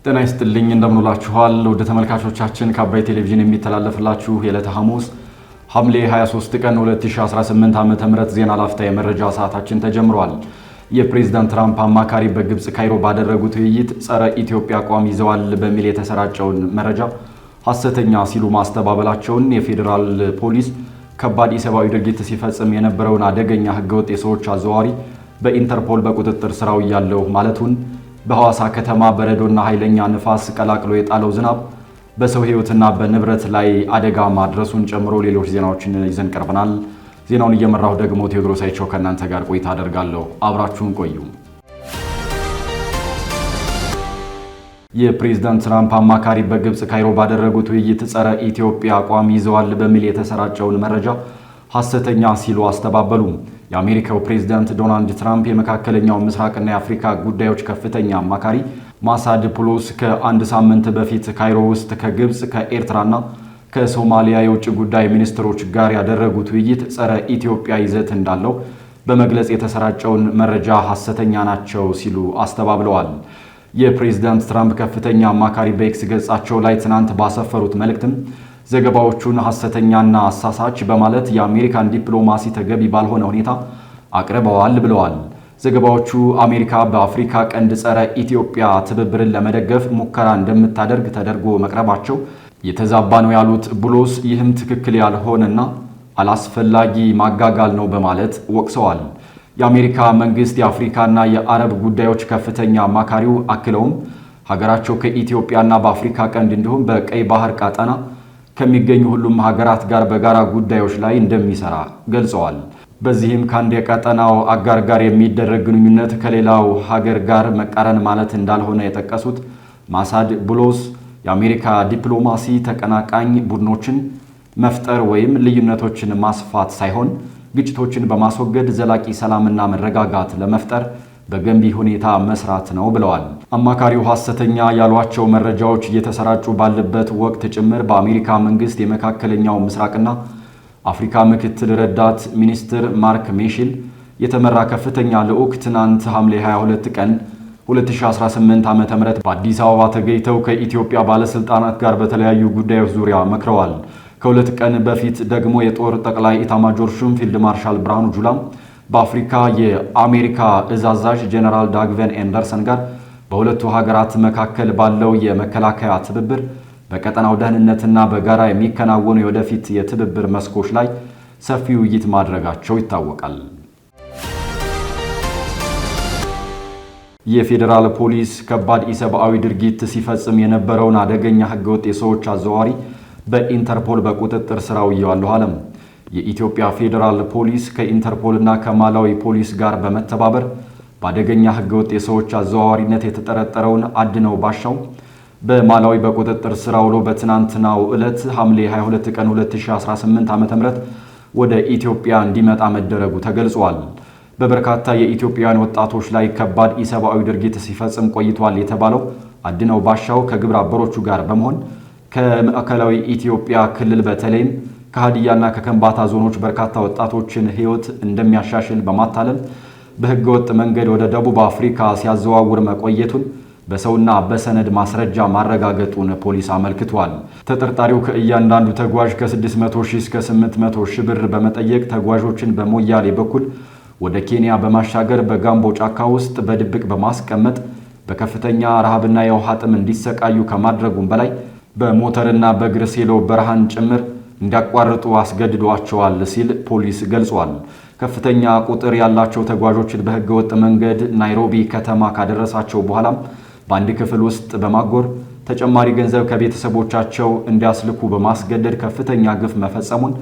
ጤና ይስጥልኝ እንደምንላችኋል ወደ ተመልካቾቻችን ከአባይ ቴሌቪዥን የሚተላለፍላችሁ የዕለተ ሐሙስ ሐምሌ 23 ቀን 2018 ዓ.ም ዜና ላፍታ የመረጃ ሰዓታችን ተጀምሯል። የፕሬዝዳንት ትራምፕ አማካሪ በግብጽ ካይሮ ባደረጉት ውይይት ጸረ ኢትዮጵያ አቋም ይዘዋል በሚል የተሰራጨውን መረጃ ሐሰተኛ ሲሉ ማስተባበላቸውን የፌዴራል ፖሊስ ከባድ ኢሰብአዊ ድርጊት ሲፈጽም የነበረውን አደገኛ ህገወጥ የሰዎች አዘዋዋሪ በኢንተርፖል በቁጥጥር ስራው ያለው ማለቱን በሐዋሳ ከተማ በረዶና ኃይለኛ ንፋስ ቀላቅሎ የጣለው ዝናብ በሰው ህይወትና በንብረት ላይ አደጋ ማድረሱን ጨምሮ ሌሎች ዜናዎችን ይዘን ቀርበናል። ዜናውን እየመራሁ ደግሞ ቴዎድሮስ አይቸው ከእናንተ ጋር ቆይታ አደርጋለሁ። አብራችሁን ቆዩ። የፕሬዝዳንት ትራምፕ አማካሪ በግብጽ ካይሮ ባደረጉት ውይይት ጸረ ኢትዮጵያ አቋም ይዘዋል በሚል የተሰራጨውን መረጃ ሐሰተኛ ሲሉ አስተባበሉ። የአሜሪካው ፕሬዝዳንት ዶናልድ ትራምፕ የመካከለኛው ምስራቅና የአፍሪካ ጉዳዮች ከፍተኛ አማካሪ ማሳድ ፑሎስ ከአንድ ሳምንት በፊት ካይሮ ውስጥ ከግብጽ ከኤርትራና ከሶማሊያ የውጭ ጉዳይ ሚኒስትሮች ጋር ያደረጉት ውይይት ጸረ ኢትዮጵያ ይዘት እንዳለው በመግለጽ የተሰራጨውን መረጃ ሐሰተኛ ናቸው ሲሉ አስተባብለዋል። የፕሬዝዳንት ትራምፕ ከፍተኛ አማካሪ በኤክስ ገጻቸው ላይ ትናንት ባሰፈሩት መልእክትም ዘገባዎቹን ሐሰተኛና አሳሳች በማለት የአሜሪካን ዲፕሎማሲ ተገቢ ባልሆነ ሁኔታ አቅርበዋል ብለዋል። ዘገባዎቹ አሜሪካ በአፍሪካ ቀንድ ጸረ ኢትዮጵያ ትብብርን ለመደገፍ ሙከራ እንደምታደርግ ተደርጎ መቅረባቸው የተዛባ ነው ያሉት ቡሎስ ይህም ትክክል ያልሆነና አላስፈላጊ ማጋጋል ነው በማለት ወቅሰዋል። የአሜሪካ መንግስት የአፍሪካና የአረብ ጉዳዮች ከፍተኛ አማካሪው አክለውም ሀገራቸው ከኢትዮጵያና በአፍሪካ ቀንድ እንዲሁም በቀይ ባህር ቀጠና ከሚገኙ ሁሉም ሀገራት ጋር በጋራ ጉዳዮች ላይ እንደሚሰራ ገልጸዋል። በዚህም ከአንድ የቀጠናው አጋር ጋር የሚደረግ ግንኙነት ከሌላው ሀገር ጋር መቃረን ማለት እንዳልሆነ የጠቀሱት ማሳድ ቡሎስ የአሜሪካ ዲፕሎማሲ ተቀናቃኝ ቡድኖችን መፍጠር ወይም ልዩነቶችን ማስፋት ሳይሆን ግጭቶችን በማስወገድ ዘላቂ ሰላምና መረጋጋት ለመፍጠር በገንቢ ሁኔታ መስራት ነው ብለዋል። አማካሪው ሐሰተኛ ያሏቸው መረጃዎች እየተሰራጩ ባለበት ወቅት ጭምር በአሜሪካ መንግስት የመካከለኛው ምስራቅና አፍሪካ ምክትል ረዳት ሚኒስትር ማርክ ሜሽል የተመራ ከፍተኛ ልዑክ ትናንት ሐምሌ 22 ቀን 2018 ዓ.ም በአዲስ አበባ ተገኝተው ከኢትዮጵያ ባለስልጣናት ጋር በተለያዩ ጉዳዮች ዙሪያ መክረዋል። ከሁለት ቀን በፊት ደግሞ የጦር ጠቅላይ ኢታማጆር ሹም ፊልድ ማርሻል ብርሃኑ ጁላም በአፍሪካ የአሜሪካ እዝ አዛዥ ጄኔራል ዳግቨን ኤንደርሰን ጋር በሁለቱ ሀገራት መካከል ባለው የመከላከያ ትብብር በቀጠናው ደህንነትና በጋራ የሚከናወኑ የወደፊት የትብብር መስኮች ላይ ሰፊ ውይይት ማድረጋቸው ይታወቃል። የፌዴራል ፖሊስ ከባድ ኢሰብአዊ ድርጊት ሲፈጽም የነበረውን አደገኛ ህገወጥ የሰዎች አዘዋዋሪ በኢንተርፖል በቁጥጥር ስር አውሏል አለ። የኢትዮጵያ ፌዴራል ፖሊስ ከኢንተርፖልና ከማላዊ ፖሊስ ጋር በመተባበር በአደገኛ ህገወጥ የሰዎች አዘዋዋሪነት የተጠረጠረውን አድነው ባሻው በማላዊ በቁጥጥር ስር አውሎ በትናንትናው ዕለት ሐምሌ 22 ቀን 2018 ዓ.ም ወደ ኢትዮጵያ እንዲመጣ መደረጉ ተገልጿል። በበርካታ የኢትዮጵያውያን ወጣቶች ላይ ከባድ ኢሰብአዊ ድርጊት ሲፈጽም ቆይቷል የተባለው አድነው ባሻው ከግብረ አበሮቹ ጋር በመሆን ከማዕከላዊ ኢትዮጵያ ክልል በተለይም ከሀዲያና ከከምባታ ዞኖች በርካታ ወጣቶችን ህይወት እንደሚያሻሽል በማታለል በህገወጥ መንገድ ወደ ደቡብ አፍሪካ ሲያዘዋውር መቆየቱን በሰውና በሰነድ ማስረጃ ማረጋገጡን ፖሊስ አመልክቷል። ተጠርጣሪው ከእያንዳንዱ ተጓዥ ከ600 ሺህ እስከ 800 ሺህ ብር በመጠየቅ ተጓዦችን በሞያሌ በኩል ወደ ኬንያ በማሻገር በጋምቦ ጫካ ውስጥ በድብቅ በማስቀመጥ በከፍተኛ ረሃብና የውሃ ጥም እንዲሰቃዩ ከማድረጉም በላይ በሞተርና በእግር ሴሎ በረሃን ጭምር እንዲያቋርጡ አስገድዷቸዋል ሲል ፖሊስ ገልጿል። ከፍተኛ ቁጥር ያላቸው ተጓዦችን በህገወጥ መንገድ ናይሮቢ ከተማ ካደረሳቸው በኋላም በአንድ ክፍል ውስጥ በማጎር ተጨማሪ ገንዘብ ከቤተሰቦቻቸው እንዲያስልኩ በማስገደድ ከፍተኛ ግፍ መፈጸሙን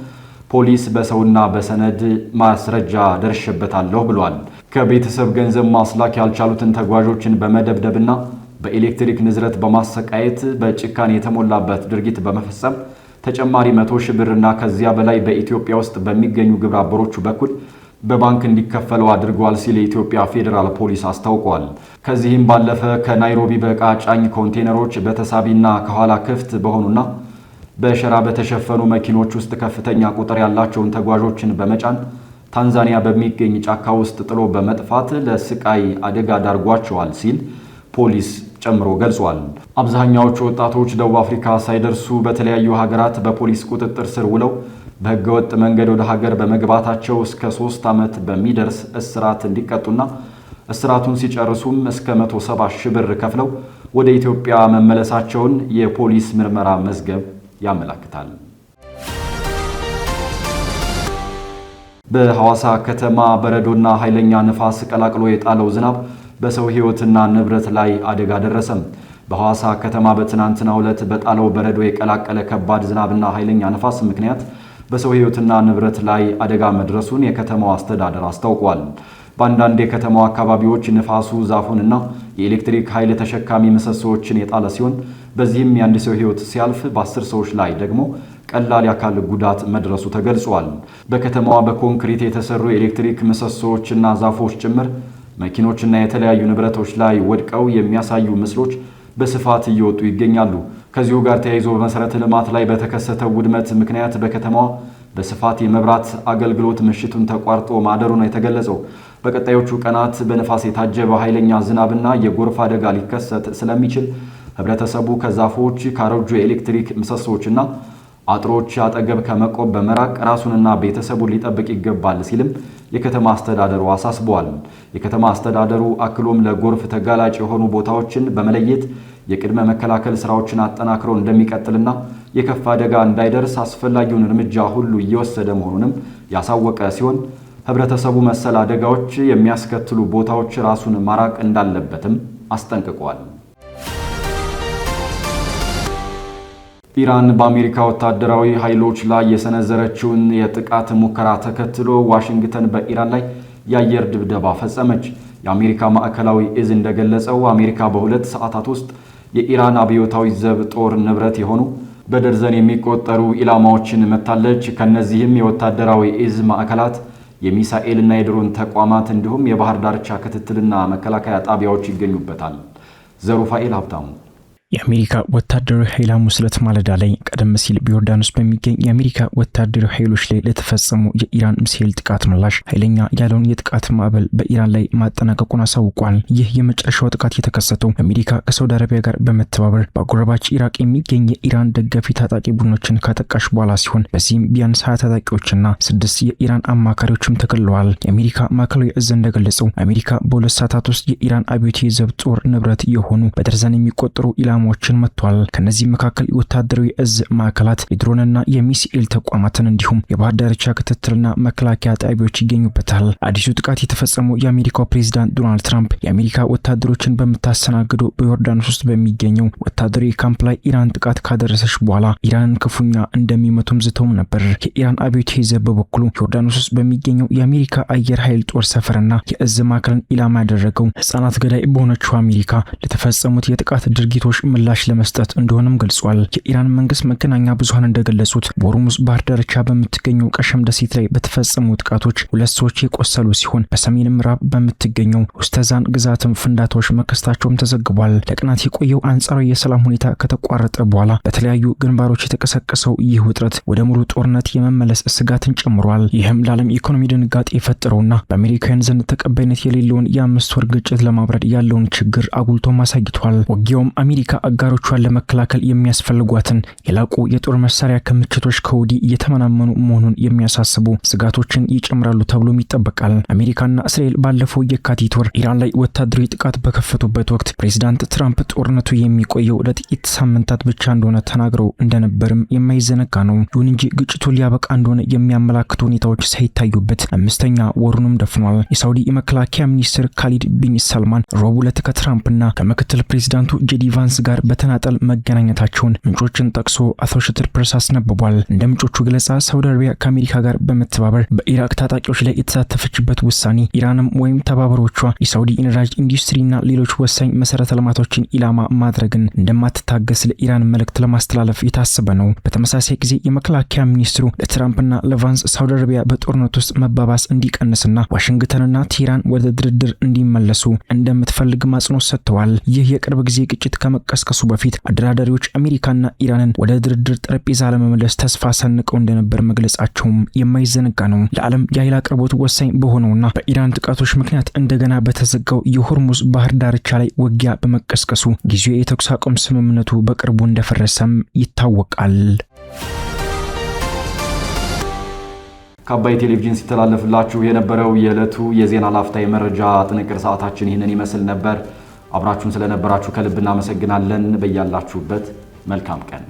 ፖሊስ በሰውና በሰነድ ማስረጃ ደርሼበታለሁ ብሏል። ከቤተሰብ ገንዘብ ማስላክ ያልቻሉትን ተጓዦችን በመደብደብና በኤሌክትሪክ ንዝረት በማሰቃየት በጭካኔ የተሞላበት ድርጊት በመፈጸም ተጨማሪ 100 ሺህ ብርና ከዚያ በላይ በኢትዮጵያ ውስጥ በሚገኙ ግብረ አበሮቹ በኩል በባንክ እንዲከፈለው አድርጓል ሲል የኢትዮጵያ ፌዴራል ፖሊስ አስታውቋል። ከዚህም ባለፈ ከናይሮቢ በዕቃ ጫኝ ኮንቴነሮች በተሳቢና ከኋላ ክፍት በሆኑና በሸራ በተሸፈኑ መኪኖች ውስጥ ከፍተኛ ቁጥር ያላቸውን ተጓዦችን በመጫን ታንዛኒያ በሚገኝ ጫካ ውስጥ ጥሎ በመጥፋት ለስቃይ አደጋ ዳርጓቸዋል ሲል ፖሊስ ጨምሮ ገልጿል። አብዛኛዎቹ ወጣቶች ደቡብ አፍሪካ ሳይደርሱ በተለያዩ ሀገራት በፖሊስ ቁጥጥር ስር ውለው በህገወጥ መንገድ ወደ ሀገር በመግባታቸው እስከ 3 ዓመት በሚደርስ እስራት እንዲቀጡና እስራቱን ሲጨርሱም እስከ 170 ሺህ ብር ከፍለው ወደ ኢትዮጵያ መመለሳቸውን የፖሊስ ምርመራ መዝገብ ያመለክታል። በሐዋሳ ከተማ በረዶና ኃይለኛ ንፋስ ቀላቅሎ የጣለው ዝናብ በሰው ህይወትና ንብረት ላይ አደጋ ደረሰም። በሐዋሳ ከተማ በትናንትናው ዕለት በጣለው በረዶ የቀላቀለ ከባድ ዝናብና ኃይለኛ ንፋስ ምክንያት በሰው ህይወትና ንብረት ላይ አደጋ መድረሱን የከተማው አስተዳደር አስታውቋል። በአንዳንድ የከተማው አካባቢዎች ንፋሱ ዛፉንና የኤሌክትሪክ ኃይል ተሸካሚ ምሰሶዎችን የጣለ ሲሆን በዚህም የአንድ ሰው ህይወት ሲያልፍ በ10 ሰዎች ላይ ደግሞ ቀላል የአካል ጉዳት መድረሱ ተገልጿል። በከተማዋ በኮንክሪት የተሰሩ የኤሌክትሪክ ምሰሶዎችና ዛፎች ጭምር መኪኖችና የተለያዩ ንብረቶች ላይ ወድቀው የሚያሳዩ ምስሎች በስፋት እየወጡ ይገኛሉ። ከዚሁ ጋር ተያይዞ በመሰረተ ልማት ላይ በተከሰተው ውድመት ምክንያት በከተማዋ በስፋት የመብራት አገልግሎት ምሽቱን ተቋርጦ ማደሩ ነው የተገለጸው። በቀጣዮቹ ቀናት በንፋስ የታጀበ ኃይለኛ ዝናብና የጎርፍ አደጋ ሊከሰት ስለሚችል ህብረተሰቡ ከዛፎች ካረጁ የኤሌክትሪክ ምሰሶዎችና አጥሮች አጠገብ ከመቆም በመራቅ ራሱንና ቤተሰቡን ሊጠብቅ ይገባል ሲልም የከተማ አስተዳደሩ አሳስበዋል። የከተማ አስተዳደሩ አክሎም ለጎርፍ ተጋላጭ የሆኑ ቦታዎችን በመለየት የቅድመ መከላከል ስራዎችን አጠናክሮ እንደሚቀጥልና የከፋ አደጋ እንዳይደርስ አስፈላጊውን እርምጃ ሁሉ እየወሰደ መሆኑንም ያሳወቀ ሲሆን ህብረተሰቡ መሰል አደጋዎች የሚያስከትሉ ቦታዎች ራሱን ማራቅ እንዳለበትም አስጠንቅቋል። ኢራን በአሜሪካ ወታደራዊ ኃይሎች ላይ የሰነዘረችውን የጥቃት ሙከራ ተከትሎ ዋሽንግተን በኢራን ላይ የአየር ድብደባ ፈጸመች። የአሜሪካ ማዕከላዊ እዝ እንደገለጸው አሜሪካ በ2 ሰዓታት ውስጥ የኢራን አብዮታዊ ዘብ ጦር ንብረት የሆኑ በደርዘን የሚቆጠሩ ኢላማዎችን መታለች። ከነዚህም የወታደራዊ እዝ ማዕከላት፣ የሚሳኤልና የድሮን ተቋማት እንዲሁም የባህር ዳርቻ ክትትልና መከላከያ ጣቢያዎች ይገኙበታል። ዘሩፋኤል ሀብታሙ የአሜሪካ ወታደራዊ ኃይል ሐሙስ ዕለት ማለዳ ላይ ቀደም ሲል በዮርዳኖስ በሚገኝ የአሜሪካ ወታደራዊ ኃይሎች ላይ ለተፈጸሙ የኢራን ሚሳኤል ጥቃት ምላሽ ኃይለኛ ያለውን የጥቃት ማዕበል በኢራን ላይ ማጠናቀቁን አሳውቋል። ይህ የመጨረሻው ጥቃት የተከሰተው አሜሪካ ከሳውዲ አረቢያ ጋር በመተባበር በአጎራባች ኢራቅ የሚገኝ የኢራን ደጋፊ ታጣቂ ቡድኖችን ካጠቃሽ በኋላ ሲሆን በዚህም ቢያንስ 20 ታጣቂዎችና 6 የኢራን አማካሪዎችም ተገድለዋል። የአሜሪካ ማዕከላዊ እዝ እንደገለጸው አሜሪካ በ2 ሰዓታት ውስጥ የኢራን አብዮታዊ ዘብ ጦር ንብረት የሆኑ በደርዘን የሚቆጠሩ ኢላማዎችን መጥቷል። ከነዚህ መካከል የወታደራዊ እዝ ማዕከላት፣ የድሮንና የሚሳኤል ተቋማትን እንዲሁም የባህር ዳርቻ ክትትልና መከላከያ ጣቢያዎች ይገኙበታል። አዲሱ ጥቃት የተፈጸመው የአሜሪካው ፕሬዝዳንት ዶናልድ ትራምፕ የአሜሪካ ወታደሮችን በምታስተናግደው በዮርዳኖስ ውስጥ በሚገኘው ወታደራዊ ካምፕ ላይ ኢራን ጥቃት ካደረሰች በኋላ ኢራንን ክፉኛ እንደሚመቱም ዝተውም ነበር። የኢራን አብዮታዊ ዘብ በበኩሉ ዮርዳኖስ ውስጥ በሚገኘው የአሜሪካ አየር ኃይል ጦር ሰፈርና የእዝ ማዕከልን ኢላማ ያደረገው ህጻናት ገዳይ በሆነችው አሜሪካ ለተፈጸሙት የጥቃት ድርጊቶች ምላሽ ለመስጠት እንደሆነም ገልጿል። የኢራን መንግስት መገናኛ ብዙሃን እንደገለጹት በሆርሙዝ ባህር ዳርቻ በምትገኘው ቀሸም ደሴት ላይ በተፈጸሙ ጥቃቶች 2 ሰዎች የቆሰሉ ሲሆን በሰሜን ምዕራብ በምትገኘው ኡስተዛን ግዛትም ፍንዳታዎች መከሰታቸውም ተዘግቧል። ለቀናት የቆየው አንጻራዊ የሰላም ሁኔታ ከተቋረጠ በኋላ በተለያዩ ግንባሮች የተቀሰቀሰው ይህ ውጥረት ወደ ሙሉ ጦርነት የመመለስ ስጋትን ጨምሯል። ይህም ለዓለም ኢኮኖሚ ድንጋጤ የፈጠረውና በአሜሪካውያን ዘንድ ተቀባይነት የሌለውን የ5 ወር ግጭት ለማብረድ ያለውን ችግር አጉልቶ አሳይቷል። ውጊያውም አሜሪካ አጋሮቿን ለመከላከል የሚያስፈልጓትን የላቁ የጦር መሳሪያ ክምችቶች ከወዲህ እየተመናመኑ መሆኑን የሚያሳስቡ ስጋቶችን ይጨምራሉ ተብሎም ይጠበቃል። አሜሪካና እስራኤል ባለፈው የካቲት ወር ኢራን ላይ ወታደራዊ ጥቃት በከፈቱበት ወቅት ፕሬዝዳንት ትራምፕ ጦርነቱ የሚቆየው ለጥቂት ሳምንታት ብቻ እንደሆነ ተናግረው እንደነበርም የማይዘነጋ ነው። ይሁን እንጂ ግጭቱ ሊያበቃ እንደሆነ የሚያመላክቱ ሁኔታዎች ሳይታዩበት 5ኛ ወሩንም ደፍኗል። የሳውዲ የመከላከያ ሚኒስትር ካሊድ ቢን ሰልማን ረቡዕ ዕለት ከትራምፕና ከምክትል ፕሬዝዳንቱ ጄዲ ቫንስ ጋር በተናጠል መገናኘታቸውን ምንጮችን ጠቅሶ አሶሺየትድ ፕሬስ አስነብቧል። እንደ ምንጮቹ ገለጻ ሳውዲ አረቢያ ከአሜሪካ ጋር በመተባበር በኢራቅ ታጣቂዎች ላይ የተሳተፈችበት ውሳኔ ኢራንም ወይም ተባባሪዎቿ የሳውዲ የነዳጅ ኢንዱስትሪና ሌሎች ወሳኝ መሰረተ ልማቶችን ኢላማ ማድረግን እንደማትታገስ ለኢራን መልእክት ለማስተላለፍ የታሰበ ነው። በተመሳሳይ ጊዜ የመከላከያ ሚኒስትሩ ለትራምፕና ለቫንስ ሳውዲ አረቢያ በጦርነት ውስጥ መባባስ እንዲቀንስና ዋሽንግተንና ቴህራን ወደ ድርድር እንዲመለሱ እንደምትፈልግ ማጽኖት ሰጥተዋል። ይህ የቅርብ ጊዜ ግጭት ከመቀ ከመቀስቀሱ በፊት አደራዳሪዎች አሜሪካና ኢራንን ወደ ድርድር ጠረጴዛ ለመመለስ ተስፋ ሰንቀው እንደነበር መግለጻቸውም የማይዘነጋ ነው። ለዓለም የኃይል አቅርቦት ወሳኝ በሆነውና በኢራን ጥቃቶች ምክንያት እንደገና በተዘጋው የሆርሙዝ ባህር ዳርቻ ላይ ውጊያ በመቀስቀሱ ጊዜያዊ የተኩስ አቁም ስምምነቱ በቅርቡ እንደፈረሰም ይታወቃል። ከአባይ ቴሌቪዥን ሲተላለፍላችሁ የነበረው የዕለቱ የዜና ላፍታ የመረጃ ጥንቅር ሰዓታችን ይህንን ይመስል ነበር። አብራችሁን ስለነበራችሁ ከልብ እናመሰግናለን። በያላችሁበት መልካም ቀን